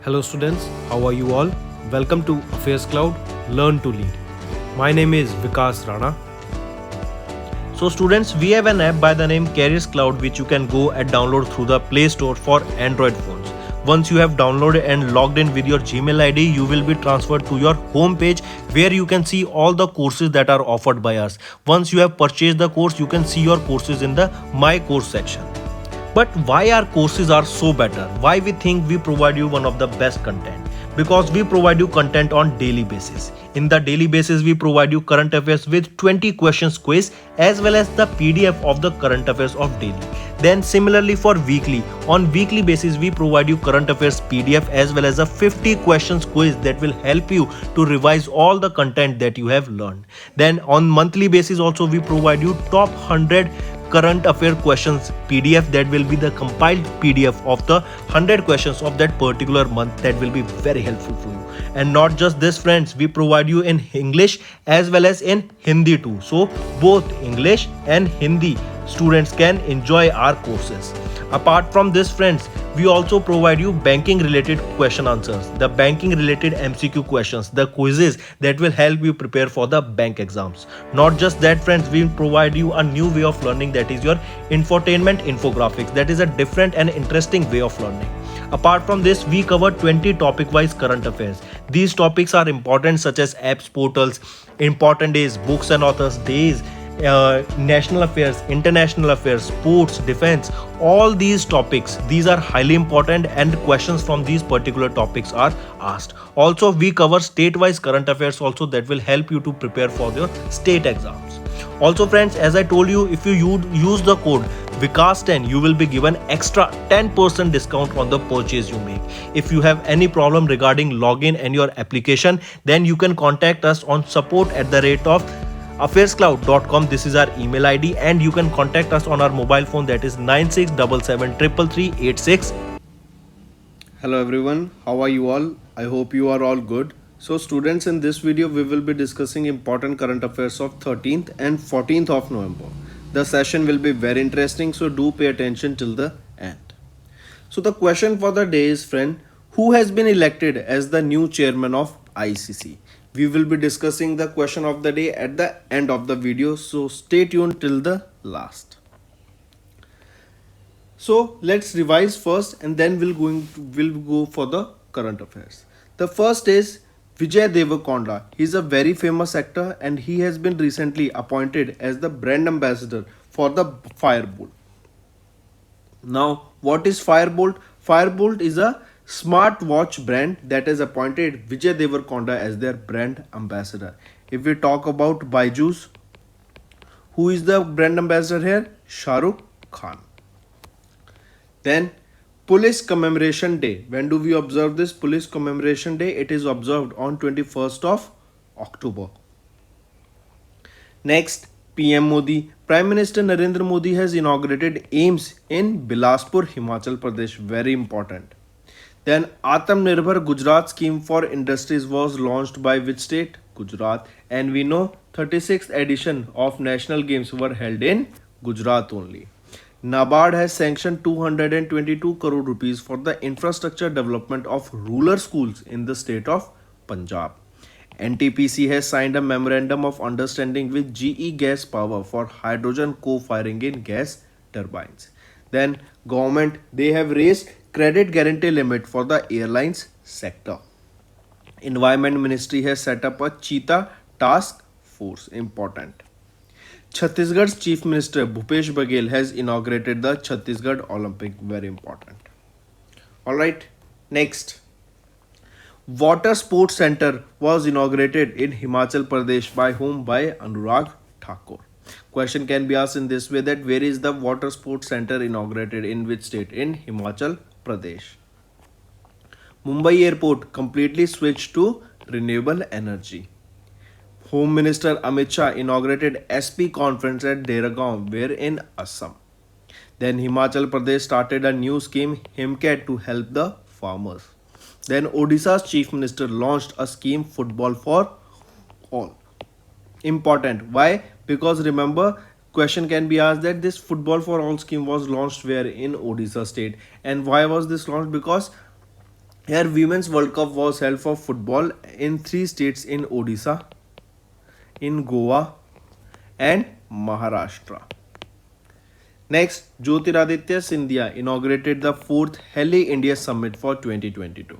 Hello students, how are you all? Welcome to Affairscloud, Learn to Lead. My name is Vikas Rana. So students, we have an app by the name Cloud which you can go and download through the Play Store for Android phones. Once you have downloaded and logged in with your Gmail ID, you will be transferred to your home page where you can see all the courses that are offered by us. Once you have purchased the course, you can see your courses in the My Course section. But why our courses are so better? Why we think we provide you one of the best content? Because we provide you content on daily basis. In the daily basis, we provide you current affairs with 20 questions quiz as well as the PDF of the current affairs of daily. Then similarly for weekly, on weekly basis we provide you current affairs PDF as well as a 50 questions quiz that will help you to revise all the content that you have learned. Then on monthly basis also we provide you top 100 current affair questions PDF that will be the compiled PDF of the 100 questions of that particular month that will be very helpful for you. And not just this friends, we provide you in English as well as in Hindi too. So both English and Hindi students can enjoy our courses. Apart from this friends, we also provide you banking related question answers, the banking related MCQ questions, the quizzes that will help you prepare for the bank exams. Not just that friends, we provide you a new way of learning, that is your infotainment infographics. That is a different and interesting way of learning. Apart from this, we cover 20 topic wise current affairs. These topics are important such as apps, portals, important days, books and authors days, national affairs, international affairs, sports, defense, all these topics, these are highly important and questions from these particular topics are asked. Also we cover state-wise current affairs also that will help you to prepare for your state exams. Also friends, as I told you, if you use the code Vikas10, you will be given extra 10% discount on the purchase you make. If you have any problem regarding login and your application, then you can contact us on support@of Affairscloud.com. This is our email ID and you can contact us on our mobile phone, that is 9677333386. Hello everyone, how are you all? I hope you are all good. So students, in this video we will be discussing important current affairs of 13th and 14th of November. The session will be very interesting, so do pay attention till the end. So the question for the day is, friend, who has been elected as the new chairman of ICC? We will be discussing the question of the day at the end of the video, so stay tuned till the last. So let's revise first and then we'll go for the current affairs. The first is Vijay Deverakonda. He is a very famous actor and he has been recently appointed as the brand ambassador for the Firebolt. Now, what is Firebolt? Firebolt is a smartwatch brand that has appointed Vijay Deverakonda as their brand ambassador. If we talk about Byju's, who is the brand ambassador here? Shah Rukh Khan. Then Police Commemoration Day. When do we observe this Police Commemoration Day? It is observed on 21st of October. Next, PM Modi. Prime Minister Narendra Modi has inaugurated AIMS in Bilaspur, Himachal Pradesh. Very important. Then Atmanirbhar Gujarat scheme for industries was launched by which state? Gujarat. And we know 36th edition of National Games were held in Gujarat only. NABARD has sanctioned 222 crore rupees for the infrastructure development of rural schools in the state of Punjab. NTPC has signed a memorandum of understanding with GE Gas Power for hydrogen co-firing in gas turbines. Then government, they have raised credit guarantee limit for the airlines sector. Environment Ministry has set up a cheetah task force. Important. Chhattisgarh's Chief Minister Bhupesh Baghel has inaugurated the Chhattisgarh Olympic. Very important. Alright, next. Water Sports Center was inaugurated in Himachal Pradesh by whom? By Anurag Thakur. Question can be asked in this way, that where is the Water Sports Center inaugurated, in which state? In Himachal Pradesh. Mumbai Airport completely switched to renewable energy. Home Minister Amit Shah inaugurated SP conference at Dehradun, where in Assam. Then Himachal Pradesh started a new scheme, Himcat, to help the farmers. Then Odisha's Chief Minister launched a scheme, Football for All. Important. Why? Because remember, question can be asked that this Football for All scheme was launched where? In Odisha state. And why was this launched? Because Here, Women's World Cup was held for football in three states in Odisha, in Goa, and Maharashtra. Next, Jyotiraditya Scindia inaugurated the fourth Heli India Summit for 2022.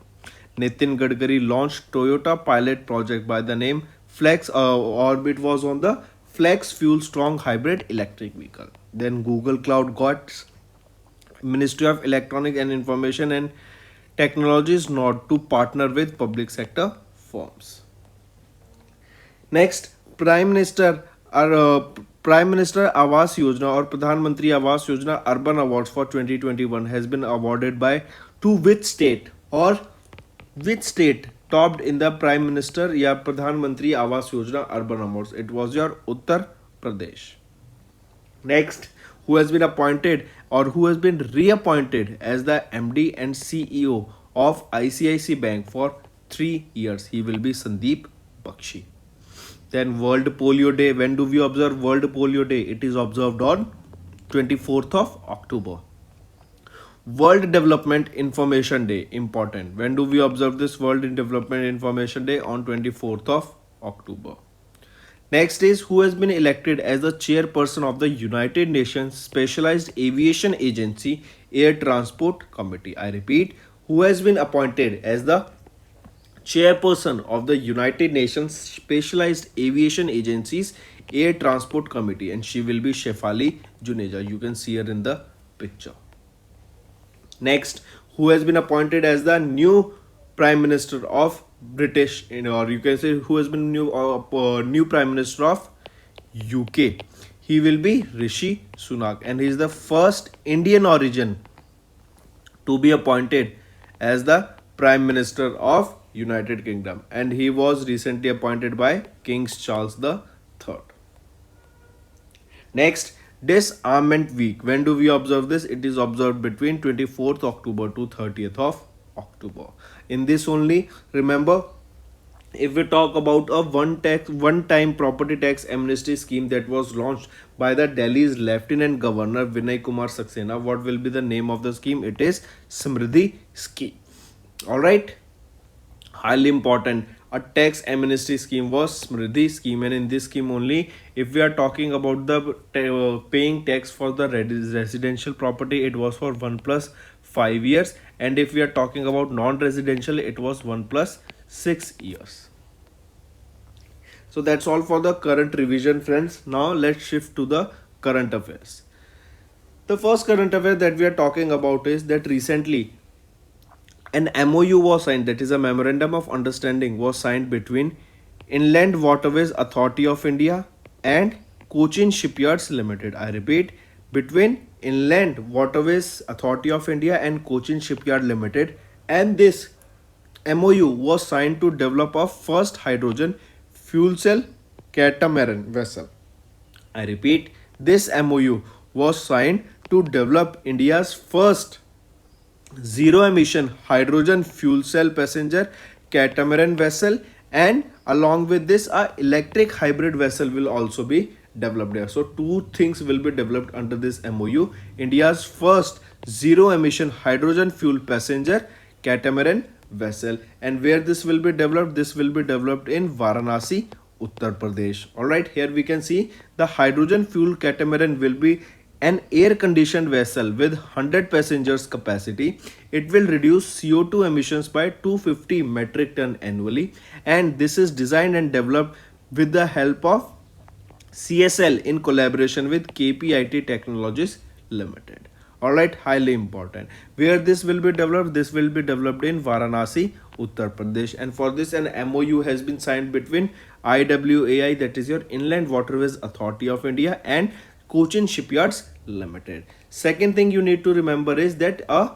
Nitin Gadkari launched Toyota pilot project by the name Flex. Orbit was on the Flex Fuel Strong Hybrid Electric Vehicle. Then Google Cloud got Ministry of Electronic and Information and Technologies nod to partner with public sector firms. Next, Prime Minister Awas Yojana or Pradhan Mantri Awas Yojana Urban Awards for 2021 has been awarded by to which state or which state topped in the Prime Minister या Pradhan Mantri Awas Yojana Urban Awards? It was your Uttar Pradesh. Next, who has been appointed or who has been reappointed as the MD and CEO of ICICI Bank for 3 years? He will be Sandeep Bakshi. Then World Polio Day. When do we observe World Polio Day? It is observed on 24th of October. World Development Information Day. Important. When do we observe this World Development Information Day? On 24th of October. Next is who has been elected as the chairperson of the United Nations Specialized Aviation Agency Air Transport Committee. I repeat, who has been appointed as the chairperson of the United Nations Specialized Aviation Agency's Air Transport Committee, and she will be Shefali Juneja. You can see her in the picture. Next, who has been appointed as the new Prime Minister of British, or you can say who has been new Prime Minister of UK. He will be Rishi Sunak, and he is the first Indian origin to be appointed as the Prime Minister of United Kingdom, and he was recently appointed by King Charles III. Next, Disarmament Week. When do we observe this? It is observed between 24th October to 30th of October. In this only, remember, if we talk about a one-time property tax amnesty scheme that was launched by the Delhi's Lieutenant Governor Vinay Kumar Saxena, what will be the name of the scheme? It is Samriddhi Scheme. Alright, highly important. A tax amnesty scheme was Smriddhi scheme, and in this scheme only, if we are talking about the paying tax for the residential property, it was for 1 plus 5 years, and if we are talking about non-residential, it was 1 plus 6 years. So that's all for the current revision, friends. Now let's shift to the current affairs. The first current affair that we are talking about is that recently an MOU was signed, that is a Memorandum of Understanding was signed between Inland Waterways Authority of India and Cochin Shipyards Limited. I repeat, between Inland Waterways Authority of India and Cochin Shipyard Limited, and this MOU was signed to develop a first hydrogen fuel cell catamaran vessel. I repeat, this MOU was signed to develop India's first zero emission hydrogen fuel cell passenger catamaran vessel, and along with this a electric hybrid vessel will also be developed there. So two things will be developed under this MOU: India's first zero emission hydrogen fuel passenger catamaran vessel. And where this will be developed? This will be developed in Varanasi, Uttar Pradesh. Alright, here we can see the hydrogen fuel catamaran will be an air-conditioned vessel with 100 passengers capacity. It will reduce CO2 emissions by 250 metric ton annually, and this is designed and developed with the help of CSL in collaboration with KPIT Technologies Limited. Alright, highly important. Where this will be developed? This will be developed in Varanasi, Uttar Pradesh, and for this an MOU has been signed between IWAI, that is your Inland Waterways Authority of India, and Cochin Shipyards Limited. Second thing you need to remember is that a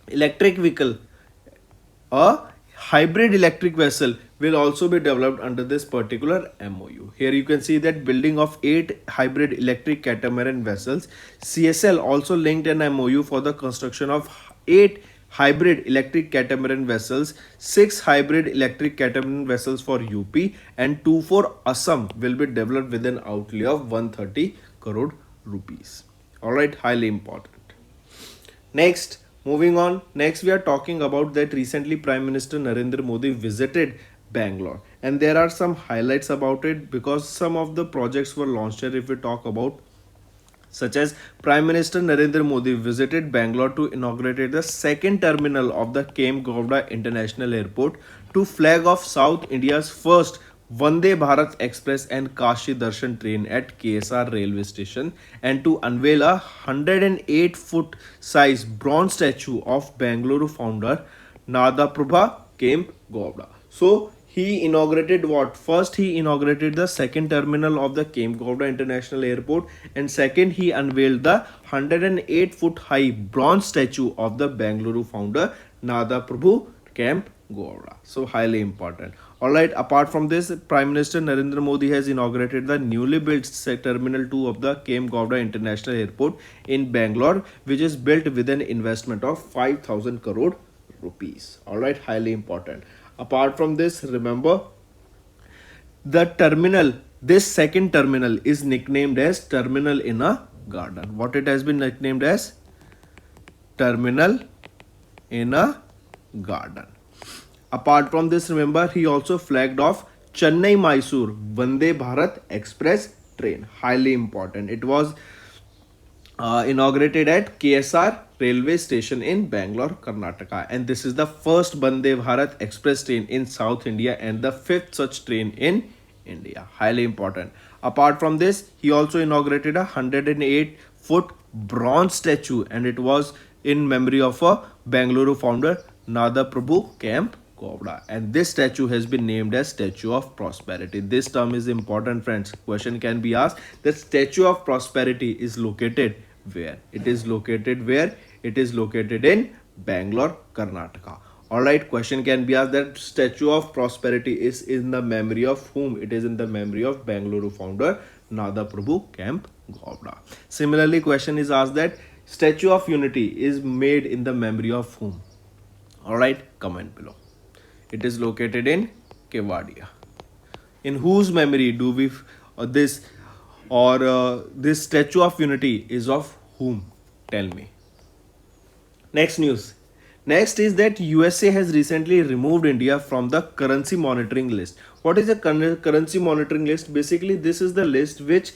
electric vehicle, a hybrid electric vessel will also be developed under this particular MOU. Here you can see that building of 8 hybrid electric catamaran vessels. CSL also linked an MOU for the construction of 8 hybrid electric catamaran vessels. 6 hybrid electric catamaran vessels for UP and 2 for Assam will be developed with an outlay of 130 crore rupees. Alright, highly important. Next, Moving on, next we are talking about that recently Prime Minister Narendra Modi visited Bangalore, and there are some highlights about it because some of the projects were launched here. If we talk about, such as Prime Minister Narendra Modi visited Bangalore to inaugurate the second terminal of the Kemp Gowda International Airport, to flag off South India's first Vande Bharat Express and Kashi Darshan train at KSR railway station, and to unveil a 108-foot size bronze statue of Bangalore founder Nadaprabha Kemp Gowda. So he inaugurated what? First, he inaugurated the second terminal of the Kemp Gowda International Airport, and second, he unveiled the 108-foot high bronze statue of the Bangalore founder Nadaprabhu Kemp Gowda. So highly important. Alright, apart from this, Prime Minister Narendra Modi has inaugurated the newly built Terminal 2 of the Kemp Gowda International Airport in Bangalore, which is built with an investment of 5,000 crore rupees. Alright, highly important. Apart from this, remember the terminal, this second terminal is nicknamed as Terminal in a Garden. What it has been nicknamed as? Terminal in a Garden. Apart from this, remember he also flagged off Chennai Mysore Vande Bharat Express train. Highly important. It was inaugurated at KSR railway station in Bangalore, Karnataka, and this is the first Vande Bharat Express train in South India and the fifth such train in India. Highly important. Apart from this, he also inaugurated a 108-foot bronze statue, and it was in memory of a Bangalore founder Nadaprabhu Kemp Gowda, and this statue has been named as Statue of Prosperity. This term is important, friends. Question can be asked that Statue of Prosperity is located where? It is located where? It is located in Bangalore, Karnataka. Alright, question can be asked that Statue of Prosperity is in the memory of whom? It is in the memory of Bangalore founder Nadaprabhu Kemp Gowda. Similarly, question is asked that Statue of Unity is made in the memory of whom? Alright, comment below. It is located in Kevadia. In whose memory do we this Statue of Unity is of whom? Tell me. Next news. Next is that USA has recently removed India from the currency monitoring list. What is a currency monitoring list? Basically, this is the list which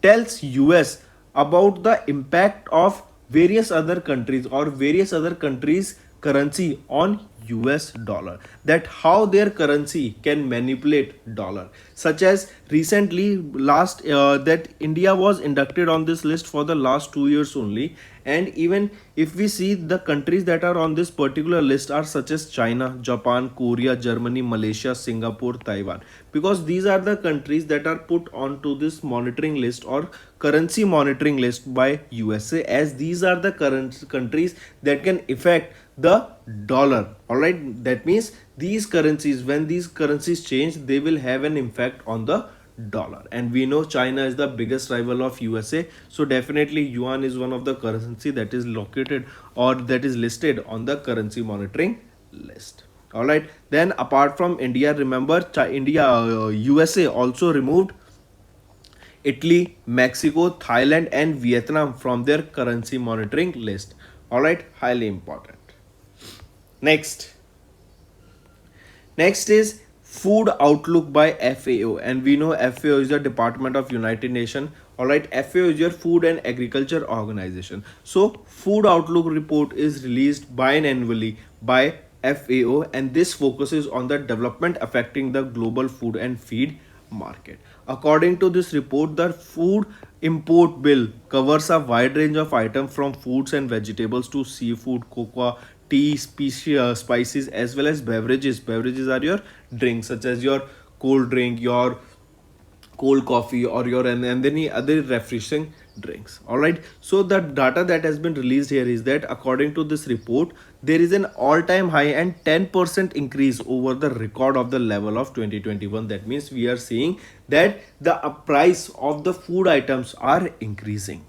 tells US about the impact of various other countries or various other countries' currency on US dollar, that how their currency can manipulate dollar. Such as recently last that India was inducted on this list for the last 2 years only, and even if we see the countries that are on this particular list are such as China, Japan, Korea, Germany, Malaysia, Singapore, Taiwan, because these are the countries that are put onto this monitoring list or currency monitoring list by USA, as these are the current countries that can affect the dollar. Alright, that means these currencies, when these currencies change, they will have an impact on the dollar, and we know China is the biggest rival of USA, so definitely yuan is one of the currency that is located or that is listed on the currency monitoring list. Alright, then apart from India, remember USA also removed Italy, Mexico, Thailand and Vietnam from their currency monitoring list. Alright, highly important. Next is Food Outlook by FAO, and we know FAO is the Department of United Nations. Alright, FAO is your Food and Agriculture Organization. So Food Outlook report is released biannually by FAO, and this focuses on the development affecting the global food and feed market. According to this report, the food import bill covers a wide range of items from foods and vegetables to seafood, cocoa, tea, spices, as well as beverages. Beverages are your drinks such as your cold drink, your cold coffee, or your and any other refreshing drinks. Alright, so the data that has been released here is that according to this report, there is an all-time high and 10% increase over the record of the level of 2021. That means we are seeing that the price of the food items are increasing.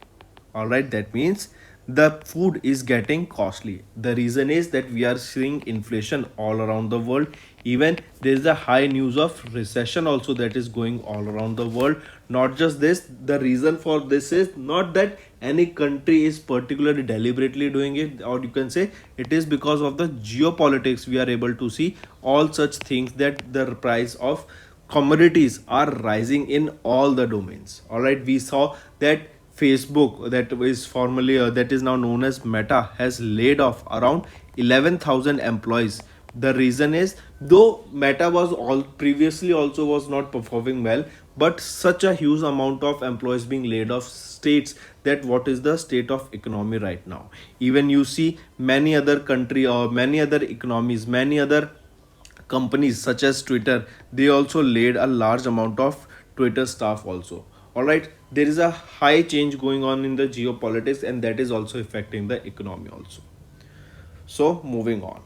Alright, that means the food is getting costly. The reason is that we are seeing inflation all around the world. Even there is a high news of recession also that is going all around the world. Not just this, the reason for this is not that any country is particularly deliberately doing it, or you can say it is because of the geopolitics we are able to see all such things, that the price of commodities are rising in all the domains. All right, we saw that Facebook, that is formerly that is now known as Meta, has laid off around 11,000 employees. The reason is, though Meta was all previously also was not performing well, but such a huge amount of employees being laid off states that what is the state of economy right now. Even you see many other country or many other economies, many other companies such as Twitter, they also laid a large amount of Twitter staff also. All right, there is a high change going on in the geopolitics, and that is also affecting the economy also. So moving on.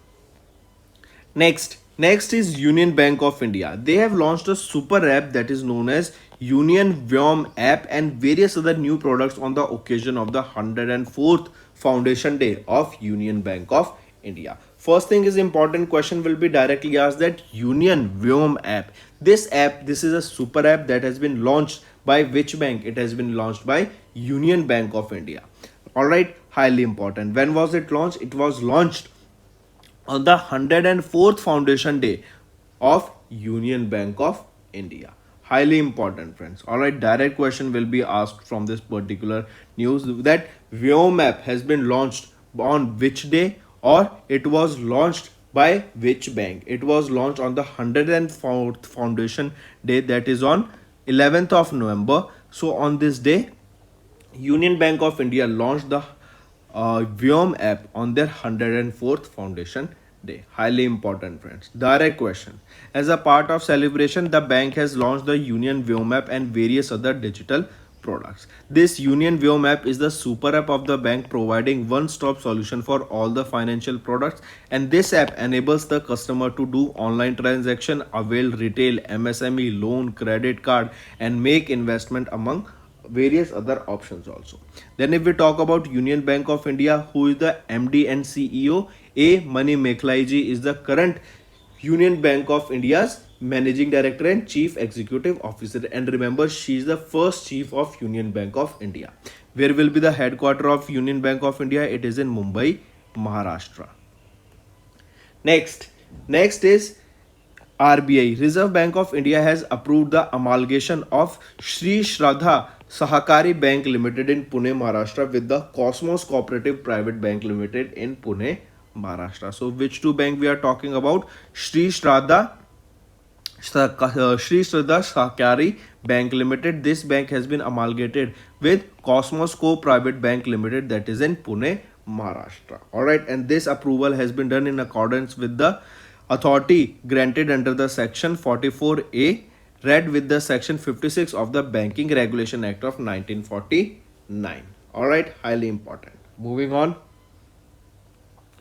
Next is Union Bank of India. They have launched a super app that is known as Union Vyom app and various other new products on the occasion of the 104th Foundation Day of Union Bank of India. First thing is important question will be directly asked, that Union Vyom app. This is a super app that has been launched by which bank? It has been launched by Union Bank of India. All right, highly important. When was it launched? It was launched on the 104th Foundation Day of Union Bank of India. Highly important, friends. All right, direct question will be asked from this particular news, that Vyom app has been launched on which day, or it was launched by which bank. It was launched on the 104th Foundation Day, that is on 11th of November. So on this day, Union Bank of India launched the Vyom app on their 104th Foundation Day. Highly important, friends. Direct question. As a part of celebration, the bank has launched the Union Vyom app and various other digital products. This Union Vyom app is the super app of the bank, providing one-stop solution for all the financial products, and this app enables the customer to do online transaction, avail retail, MSME, loan, credit card, and make investment among various other options also. Then if we talk about Union Bank of India, who is the MD and CEO, A. Mani Meklai ji is the current Union Bank of India's Managing Director and Chief Executive Officer. And remember, she is the first Chief of Union Bank of India. Where will be the headquarter of Union Bank of India? It is in Mumbai, Maharashtra. Next is RBI. Reserve Bank of India has approved the amalgamation of Shri Shraddha Sahakari Bank Limited in Pune, Maharashtra with the Cosmos Cooperative Private Bank Limited in Pune, Maharashtra. So which two bank we are talking about? Shri Shraddha Sahakari Bank Limited. This bank has been amalgamated with Cosmos Co Private Bank Limited, that is in Pune, Maharashtra. Alright, and this approval has been done in accordance with the authority granted under the section 44A, read with the section 56 of the Banking Regulation Act of 1949. Alright, highly important. Moving on.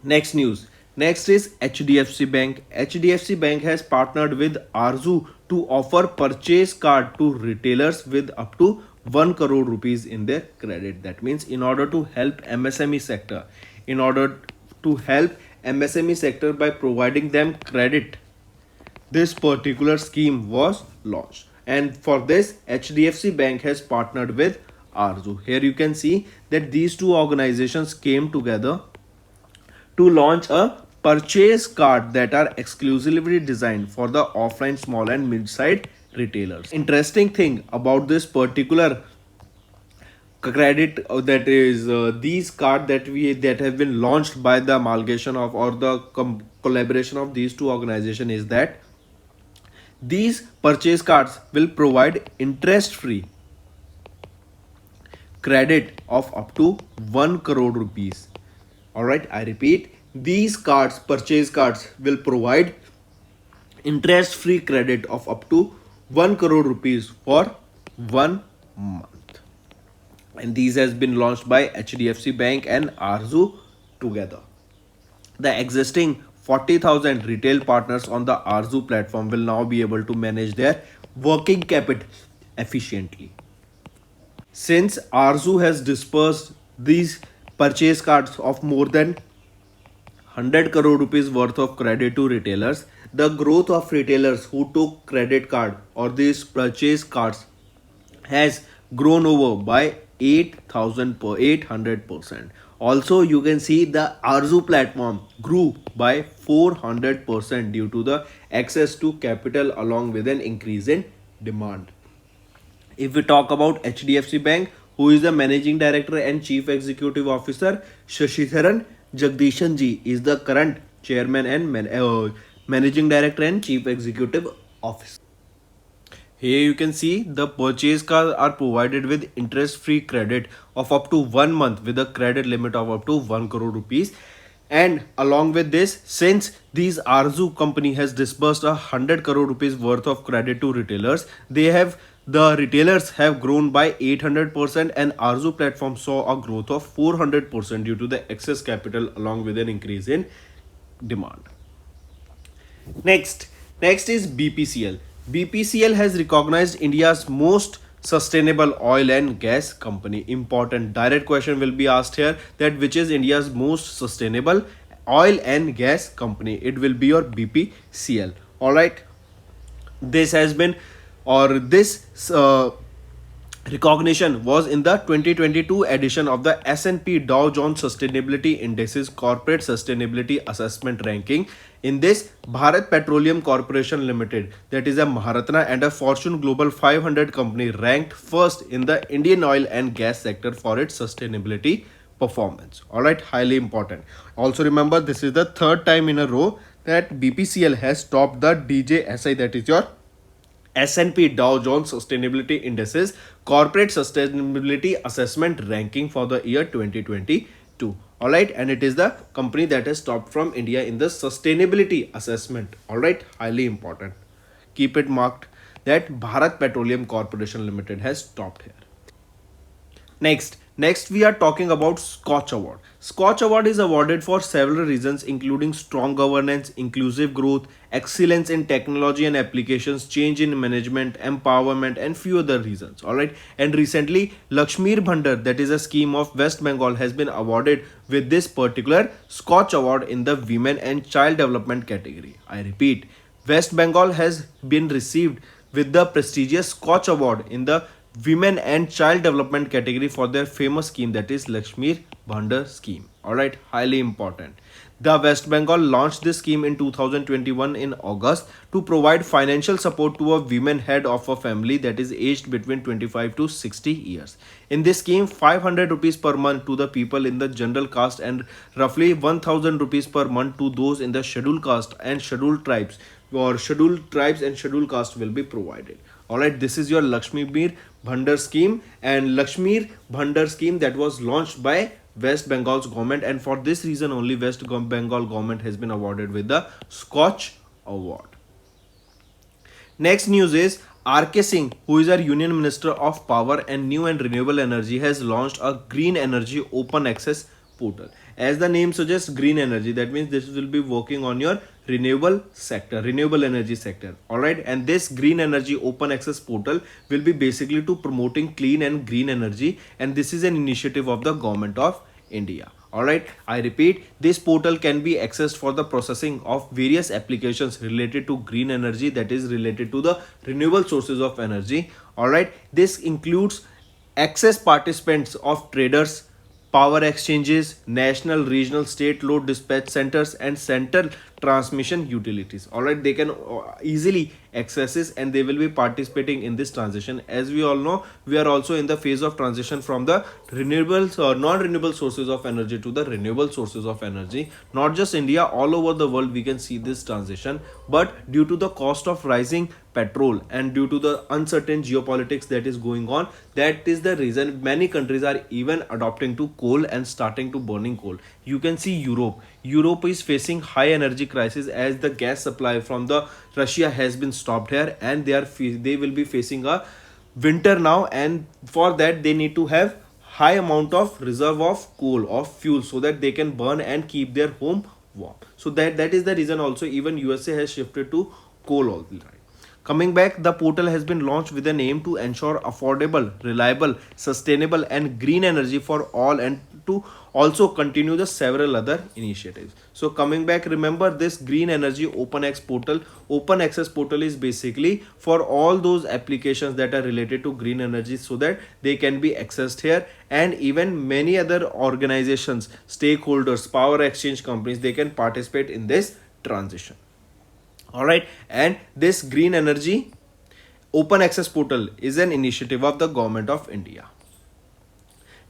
Next news. Next is HDFC Bank. HDFC Bank has partnered with Arzu to offer purchase card to retailers with up to 1 crore rupees in their credit. That means in order to help MSME sector, by providing them credit, this particular scheme was launched. And for this, HDFC Bank has partnered with Arzu. Here you can see that these two organizations came together to launch a purchase card that are exclusively designed for the offline small and mid-sized retailers. Interesting thing about this particular credit, that is these card that have been launched by the amalgamation of, or the collaboration of these two organizations, is that these purchase cards will provide interest-free credit of up to 1 crore rupees. Alright, I repeat, these purchase cards will provide interest-free credit of up to 1 crore rupees for 1 month. And these has been launched by HDFC Bank and Arzu together. The existing 40,000 retail partners on the Arzu platform will now be able to manage their working capital efficiently. Since Arzu has dispersed these purchase cards of more than 100 crore rupees worth of credit to retailers. The growth of retailers who took credit card or these purchase cards has grown over by 8,000 per 800%. Also, you can see the Arzu platform grew by 400% due to the access to capital along with an increase in demand. If we talk about HDFC Bank, who is the managing director and chief executive officer, Shashidharan Jagdishan ji is the current chairman and managing director and chief executive officer. Here you can see the purchase cards are provided with interest-free credit of up to 1 month with a credit limit of up to 1 crore rupees. And along with this, since these Arzu company has disbursed 100 crore rupees worth of credit to retailers, the retailers have grown by 800% and Arzu platform saw a growth of 400% due to the excess capital along with an increase in demand. Next is BPCL. BPCL has recognized India's most sustainable oil and gas company. Important direct question will be asked here, that which is India's most sustainable oil and gas company. It will be your BPCL. All right. This has been, or this recognition was in the 2022 edition of the S&P Dow Jones Sustainability Indices Corporate Sustainability Assessment Ranking. In this, Bharat Petroleum Corporation Limited, that is a Maharatna and a Fortune Global 500 company, ranked first in the Indian oil and gas sector for its sustainability performance. Alright, highly important. Also remember, this is the third time in a row that BPCL has topped the DJSI, that is your S&P Dow Jones Sustainability Indices Corporate Sustainability Assessment Ranking for the year 2022. Alright, and it is the company that has topped from India in the sustainability assessment. Alright, highly important. Keep it marked that Bharat Petroleum Corporation Limited has topped here. Next we are talking about Scotch Award. Scotch Award is awarded for several reasons, including strong governance, inclusive growth, excellence in technology and applications, change in management, empowerment, and few other reasons. Alright, and recently Lakshmir Bhandar, that is a scheme of West Bengal, has been awarded with this particular Scotch Award in the women and child development category. I repeat, West Bengal has been received with the prestigious Scotch Award in the women and child development category for their famous scheme, that is Lakshmir Bhandar scheme. Alright, highly important. The West Bengal launched this scheme in 2021 in August to provide financial support to a women head of a family that is aged between 25 to 60 years. In this scheme, 500 rupees per month to the people in the general caste and roughly 1000 rupees per month to those in the scheduled caste and scheduled tribes, or scheduled tribes and scheduled caste will be provided. Alright, this is your Lakshmir Bhandar scheme, and Lakshmir Bhandar scheme that was launched by West Bengal's government, and for this reason only West Bengal government has been awarded with the Scotch Award. Next news is RK Singh, who is our Union Minister of Power and New and Renewable Energy, has launched a green energy open access portal. As the name suggests, green energy, that means this will be working on your renewable sector, renewable energy sector. Alright, and this green energy open access portal will be basically to promoting clean and green energy, and this is an initiative of the government of India. Alright, I repeat, this portal can be accessed for the processing of various applications related to green energy, that is related to the renewable sources of energy. Alright, this includes access participants of traders, power exchanges, national, regional, state load dispatch centers, and central transmission utilities. Alright, they can easily access this and they will be participating in this transition. As we all know, we are also in the phase of transition from the renewables or non-renewable sources of energy to the renewable sources of energy. Not just India, all over the world we can see this transition, but due to the cost of rising petrol and due to the uncertain geopolitics that is going on, that is the reason many countries are even adopting to coal and starting to burning coal. You can see Europe is facing high energy crisis as the gas supply from the Russia has been stopped here, and they will be facing a winter now, and for that they need to have high amount of reserve of coal, of fuel, so that they can burn and keep their home warm. So that is the reason also even USA has shifted to coal all the time. Coming back, the portal has been launched with an aim to ensure affordable, reliable, sustainable, and green energy for all, and to also continue the several other initiatives. So coming back, remember this green energy open access portal is basically for all those applications that are related to green energy, so that they can be accessed here, and even many other organizations, stakeholders, power exchange companies, they can participate in this transition. All right, and this green energy open access portal is an initiative of the government of India.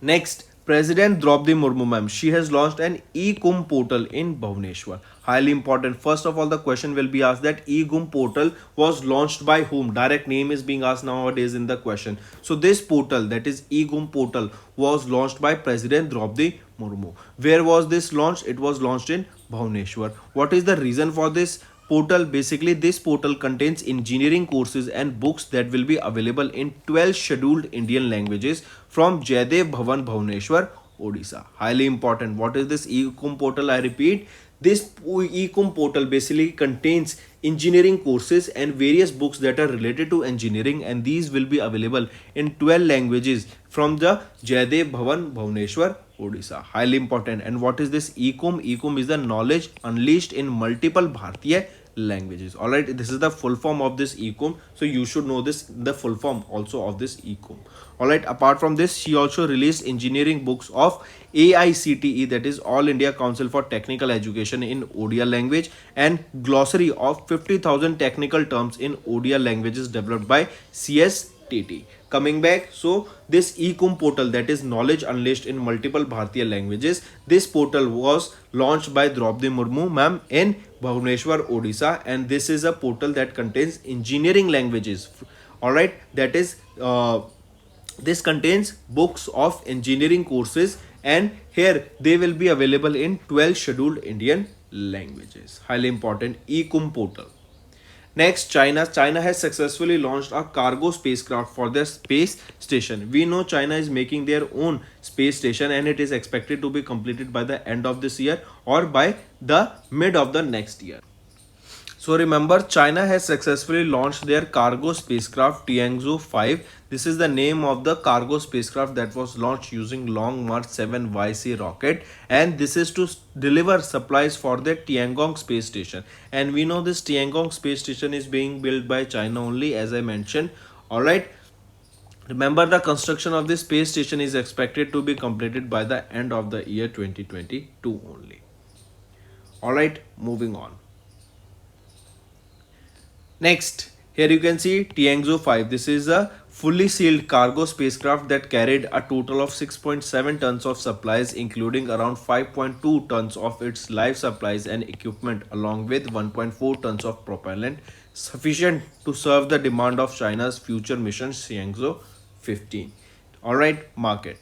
Next, President Draupadi Murmu ma'am, she has launched an e-kum portal in Bhubaneswar. Highly important. First of all, the question will be asked that e-kum portal was launched by whom? Direct name is being asked nowadays in the question. So this portal, that is e-kum portal, was launched by President Draupadi Murmu. Where was this launched? It was launched in Bhubaneswar. What is the reason for this portal? Basically, this portal contains engineering courses and books that will be available in 12 scheduled Indian languages from Jaydev Bhavan, Bhubaneswar, Odisha. Highly important. What is this e-kum portal? I repeat, this e-kum portal basically contains engineering courses and various books that are related to engineering, and these will be available in 12 languages from the Jaydev Bhavan, Bhubaneswar, Odisha. Highly important. And what is this e-kum? E-kum is the knowledge unleashed in multiple Bharatiya languages. All right, this is the full form of this e-kum, so you should know this, the full form also of this e-kum. All right, apart from this, she also released engineering books of AICTE, that is All India Council for Technical Education, in Odia language, and glossary of 50,000 technical terms in Odia languages developed by CSTT. Coming back, so this e-kum portal, that is knowledge unleashed in multiple Bharatiya languages, this portal was launched by Draupadi Murmu ma'am in Bhubaneswar, Odisha, and this is a portal that contains engineering languages. All right, that is this contains books of engineering courses, and here they will be available in 12 scheduled Indian languages. Highly important e-kum portal. Next, China has successfully launched a cargo spacecraft for their space station. We know China is making their own space station, and it is expected to be completed by the end of this year or by the mid of the next year. So remember, China has successfully launched their cargo spacecraft Tiangsu 5. This is the name of the cargo spacecraft that was launched using Long March 7 YC rocket, and this is to deliver supplies for the Tiangong space station. And we know this Tiangong space station is being built by China only, as I mentioned. All right. Remember, the construction of this space station is expected to be completed by the end of the year 2022 only. All right, moving on. Next, here you can see Tiangsu 5. This is a fully sealed cargo spacecraft that carried a total of 6.7 tons of supplies, including around 5.2 tons of its life supplies and equipment, along with 1.4 tons of propellant, sufficient to serve the demand of China's future mission Tiangsu 15. Alright, market.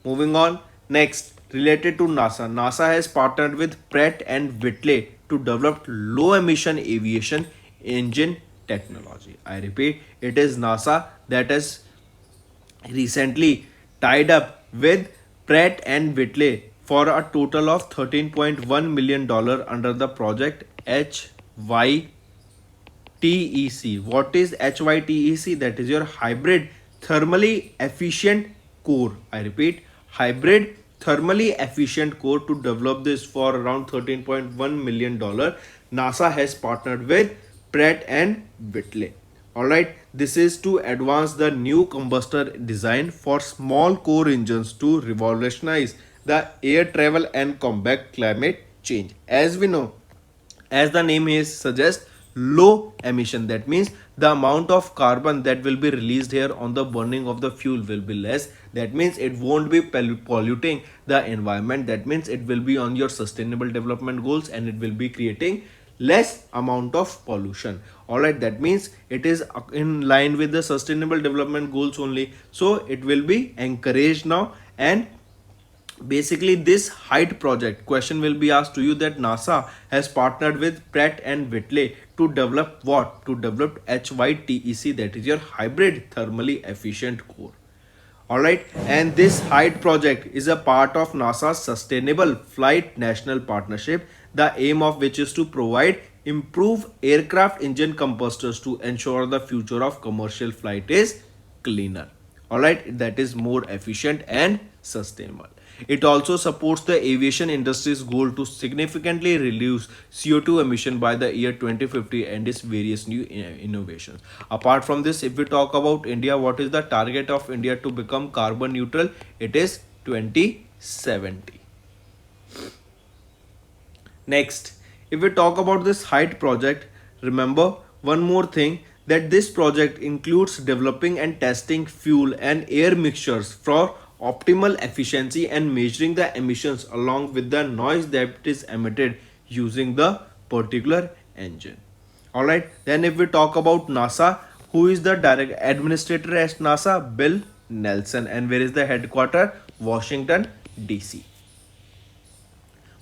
Moving on. Next, related to NASA. NASA has partnered with Pratt and Whitney to develop low emission aviation engine technology. I repeat, it is NASA that has recently tied up with Pratt and Whitney for a total of $13.1 million under the project HYTEC. What is HYTEC? That is your hybrid thermally efficient core. I repeat, hybrid thermally efficient core. To develop this for around $13.1 million, NASA has partnered with Pratt and Whitney. Alright, this is to advance the new combustor design for small core engines to revolutionize the air travel and combat climate change. As we know, as the name is suggests, low emission. That means the amount of carbon that will be released here on the burning of the fuel will be less. That means it won't be polluting the environment. That means it will be on your sustainable development goals, and it will be creating less amount of pollution. All right, that means it is in line with the sustainable development goals only, so it will be encouraged now. And basically, this height project, question will be asked to you that NASA has partnered with Pratt and Whitney to develop what? To develop HYTEC, that is your hybrid thermally efficient core. Alright, and this height project is a part of NASA's Sustainable Flight National Partnership, the aim of which is to provide improve aircraft engine combustors to ensure the future of commercial flight is cleaner. Alright, that is more efficient and sustainable. It also supports the aviation industry's goal to significantly reduce CO2 emission by the year 2050 and its various new innovations. Apart from this, if we talk about India, what is the target of India to become carbon neutral? It is 2070. Next, if we talk about this height project, remember one more thing, that this project includes developing and testing fuel and air mixtures for optimal efficiency and measuring the emissions along with the noise that is emitted using the particular engine. Alright, then if we talk about NASA, who is the direct administrator at NASA? Bill Nelson. And where is the headquarter? Washington DC.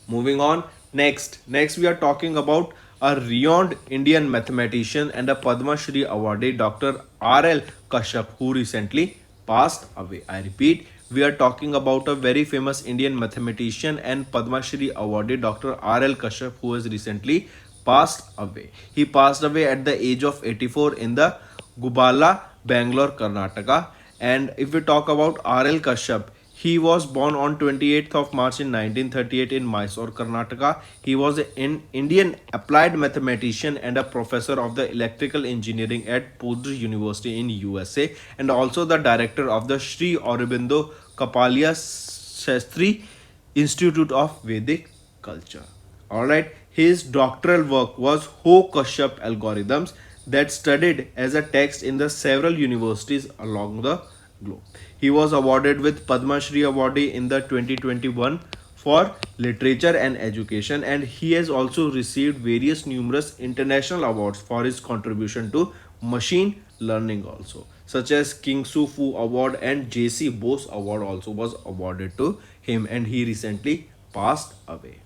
Moving on, next we are talking about a renowned Indian mathematician and a Padma Shri awardee, Dr. R.L. Kashyap, who recently passed away. I repeat, we are talking about a very famous Indian mathematician and Padma Shri awardee, Dr. R.L. Kashyap, who has recently passed away. He passed away at the age of 84 in the Gubala, Bangalore, Karnataka. And if we talk about R.L. Kashyap, he was born on 28th of March in 1938 in Mysore, Karnataka. He was an Indian applied mathematician and a professor of the electrical engineering at Purdue University in USA, and also the director of the Sri Aurobindo Kapalia Shastri Institute of Vedic Culture. Alright, his doctoral work was Ho Kashyap algorithms that studied as a text in the several universities along the globe. He was awarded with Padma Shri awardee in the 2021 for literature and education, and he has also received various numerous international awards for his contribution to machine learning also, such as King Sufu Award and JC Bose Award also was awarded to him, and he recently passed away.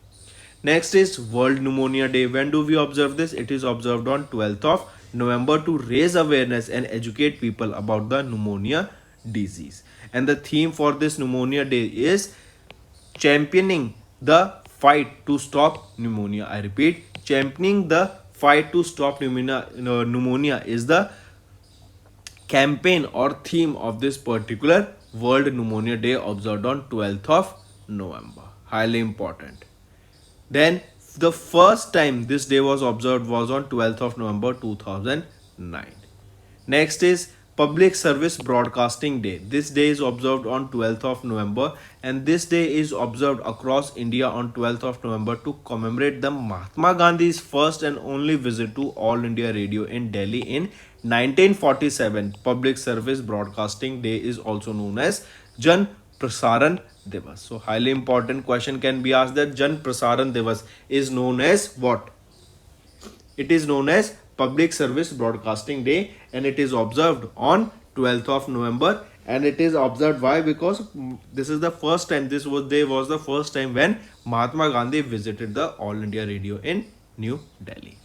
Next is World Pneumonia Day. When do we observe this? It is observed on 12th of November to raise awareness and educate people about the pneumonia disease. And the theme for this Pneumonia Day is championing the fight to stop pneumonia. I repeat, championing the fight to stop pneumonia is the campaign or theme of this particular World Pneumonia Day observed on 12th of November. Highly important. Then the first time this day was observed was on 12th of November 2009. Next is Public Service Broadcasting Day. This day is observed on 12th of November, and this day is observed across India on 12th of November to commemorate the Mahatma Gandhi's first and only visit to All India Radio in Delhi in 1947. Public Service Broadcasting Day is also known as Jan Prasaran Divas. So highly important question can be asked, that Jan Prasaran Divas is known as what? It is known as Public Service Broadcasting Day, and it is observed on 12th of November. And it is observed why? Because this is the first time, this was the first time when Mahatma Gandhi visited the All India Radio in New Delhi.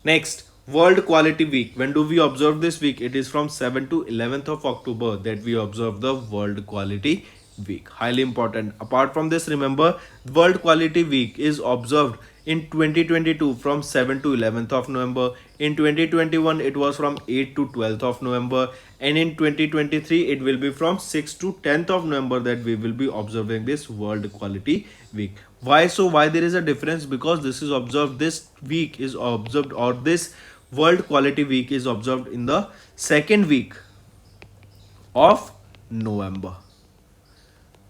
Next, World Quality Week. When do we observe this week? It is from 7th to 11th of October that we observe the World Quality Week. Highly important. Apart from this, remember, World Quality Week is observed in 2022 from 7th to 11th of November. In 2021 it was from 8th to 12th of November, and in 2023 it will be from 6th to 10th of November that we will be observing this World Quality Week. Why so? Why there is a difference? Because this is observed, this week is observed, or this World Quality Week is observed in the second week of November.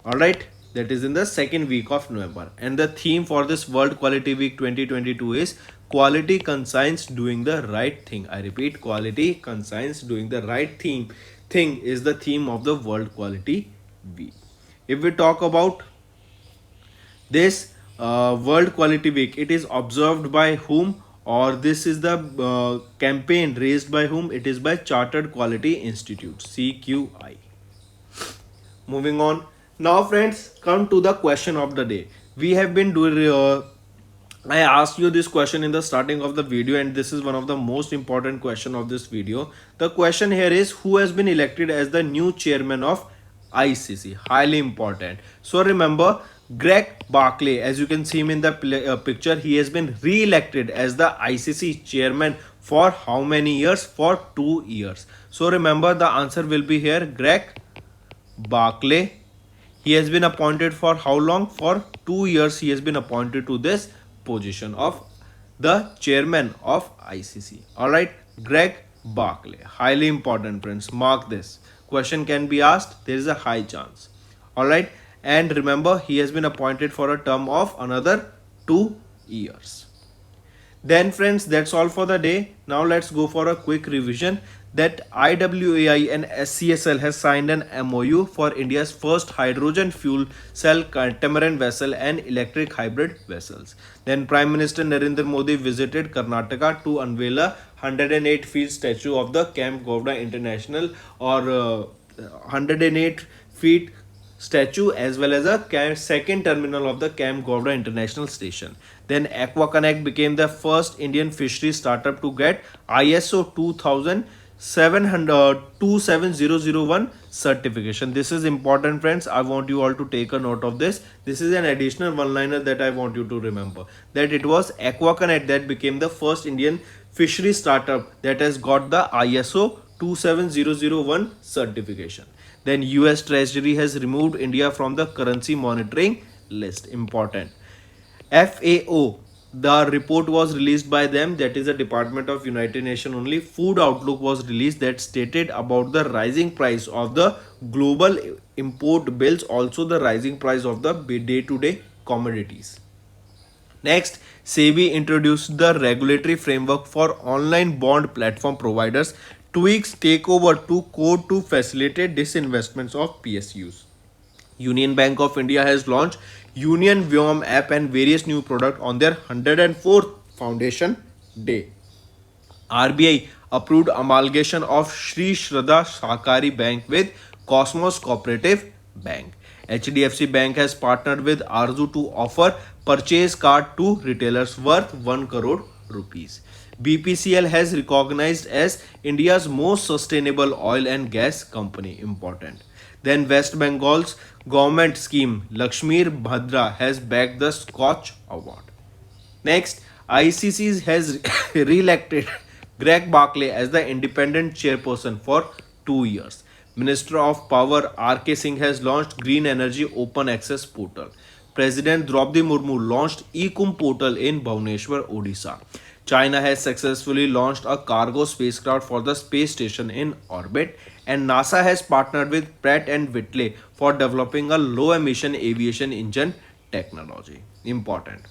Alright, that is in the second week of November. And the theme for this World Quality Week 2022 is Quality Conscience Doing the Right Thing. I repeat, Quality Conscience Doing the Right Thing is the theme of the World Quality Week. If we talk about this World Quality Week, it is observed by whom, or this is the campaign raised by whom? It is by Chartered Quality Institute, CQI. Moving on. Now friends, come to the question of the day. We have been doing I asked you this question in the starting of the video, and this is one of the most important question of this video. The question here is, who has been elected as the new chairman of ICC? Highly important. So remember, Greg Barclay, as you can see him in the picture, he has been re-elected as the ICC chairman for how many years? For 2 years. So remember, the answer will be here, Greg Barclay. He has been appointed for how long? For 2 years he has been appointed to this position of the chairman of ICC. Alright, Greg Barclay. Highly important, friends. Mark this. Question can be asked. There is a high chance. Alright, and remember, he has been appointed for a term of another 2 years. Then friends, that's all for the day. Now let's go for a quick revision that IWAI and SCSL has signed an MOU for India's first hydrogen fuel cell catamaran vessel and electric hybrid vessels. Then Prime Minister Narendra Modi visited Karnataka to unveil a 108 feet statue of the Camp Govda International, or 108 feet statue, as well as a second terminal of the Camp Govda International Station. Then AquaConnect became the first Indian fishery startup to get ISO 27001 certification. This is important, friends. I want you all to take a note of this. This is an additional one-liner that I want you to remember, that it was AquaConnect that became the first Indian fishery startup that has got the ISO 27001 certification. Then US Treasury has removed India from the currency monitoring list. Important. FAO, the report was released by them, that is the Department of United Nations only. Food Outlook was released that stated about the rising price of the global import bills, also the rising price of the day-to-day commodities. Next, SEBI introduced the regulatory framework for online bond platform providers, tweaks takeover to code to facilitate disinvestments of PSUs. Union Bank of India has launched Union Vyom app and various new products on their 104th Foundation Day. RBI approved amalgamation of Sri Shraddha Sahakari Bank with Cosmos Cooperative Bank. HDFC Bank has partnered with Arzu to offer purchase card to retailers worth 1 crore rupees. BPCL has recognized as India's most sustainable oil and gas company. Important. Then West Bengal's government scheme Lakshmir Bhadra has bagged the Scotch Award. Next, ICC has re-elected Greg Barclay as the independent chairperson for 2 years. Minister of Power R.K. Singh has launched Green Energy Open Access Portal. President Draupadi Murmu launched eCum portal in Bhubaneswar, Odisha. China has successfully launched a cargo spacecraft for the space station in orbit, and NASA has partnered with Pratt and Whitney for developing a low-emission aviation engine technology. Important.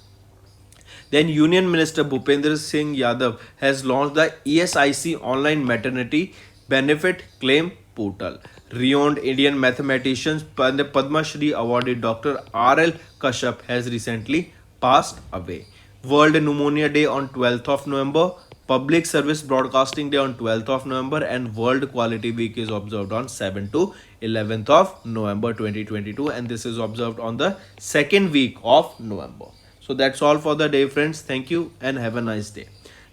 Then Union Minister Bhupendra Singh Yadav has launched the ESIC online maternity benefit claim portal. Renowned Indian mathematician and the Padma Shri awarded Dr. R.L. Kashyap has recently passed away. World Pneumonia Day on 12th of November, Public Service Broadcasting Day on 12th of November, and World Quality Week is observed on 7th to 11th of November 2022, and this is observed on the second week of November. So that's all for the day, friends. Thank you and have a nice day.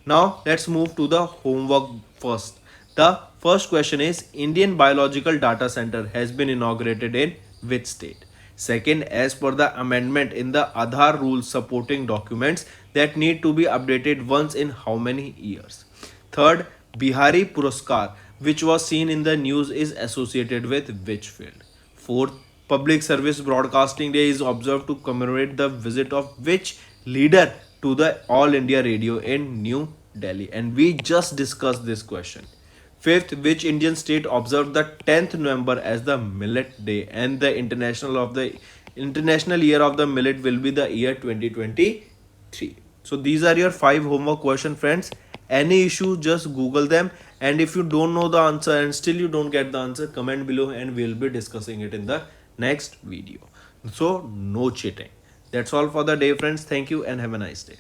Now let's move to the homework first. The first question is, Indian Biological Data Center has been inaugurated in which state? Second, as per the amendment in the Aadhaar rules supporting documents that need to be updated once in how many years? Third, Bihari Puraskar, which was seen in the news, is associated with which field? Fourth, Public Service Broadcasting Day is observed to commemorate the visit of which leader to the All India Radio in New Delhi? And we just discussed this question. Fifth, which Indian state observed the 10th November as the Millet Day, and the international year of the millet will be the year 2023. So these are your 5 homework questions, friends. Any issue, just Google them, and if you don't know the answer and still you don't get the answer, comment below and we'll be discussing it in the next video. So no cheating. That's all for the day, friends. Thank you and have a nice day.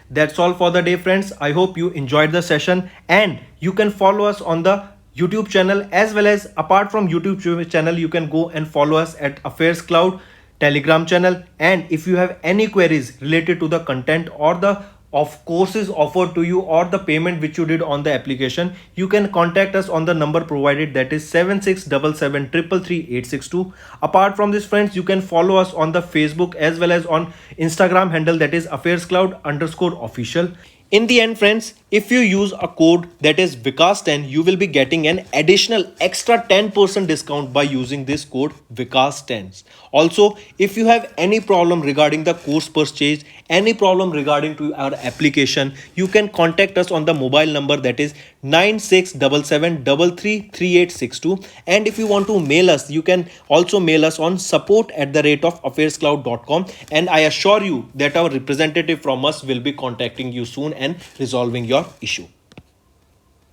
That's all for the day, friends. I hope you enjoyed the session, and you can follow us on the YouTube channel, as well as apart from YouTube channel, you can go and follow us at Affairscloud Telegram channel. And if you have any queries related to the content or the of courses offered to you or the payment which you did on the application, you can contact us on the number provided, that is 7677333862. Apart from this friends, you can follow us on the Facebook as well as on Instagram handle, that is Affairscloud_official. In the end friends, if you use a code that is Vikas10, you will be getting an additional extra 10% discount by using this code Vikas10. Also, if you have any problem regarding the course purchase, any problem regarding to our application, you can contact us on the mobile number, that is 9677333862. And if you want to mail us, you can also mail us on support@affairscloud.com, and I assure you that our representative from us will be contacting you soon and resolving your issue.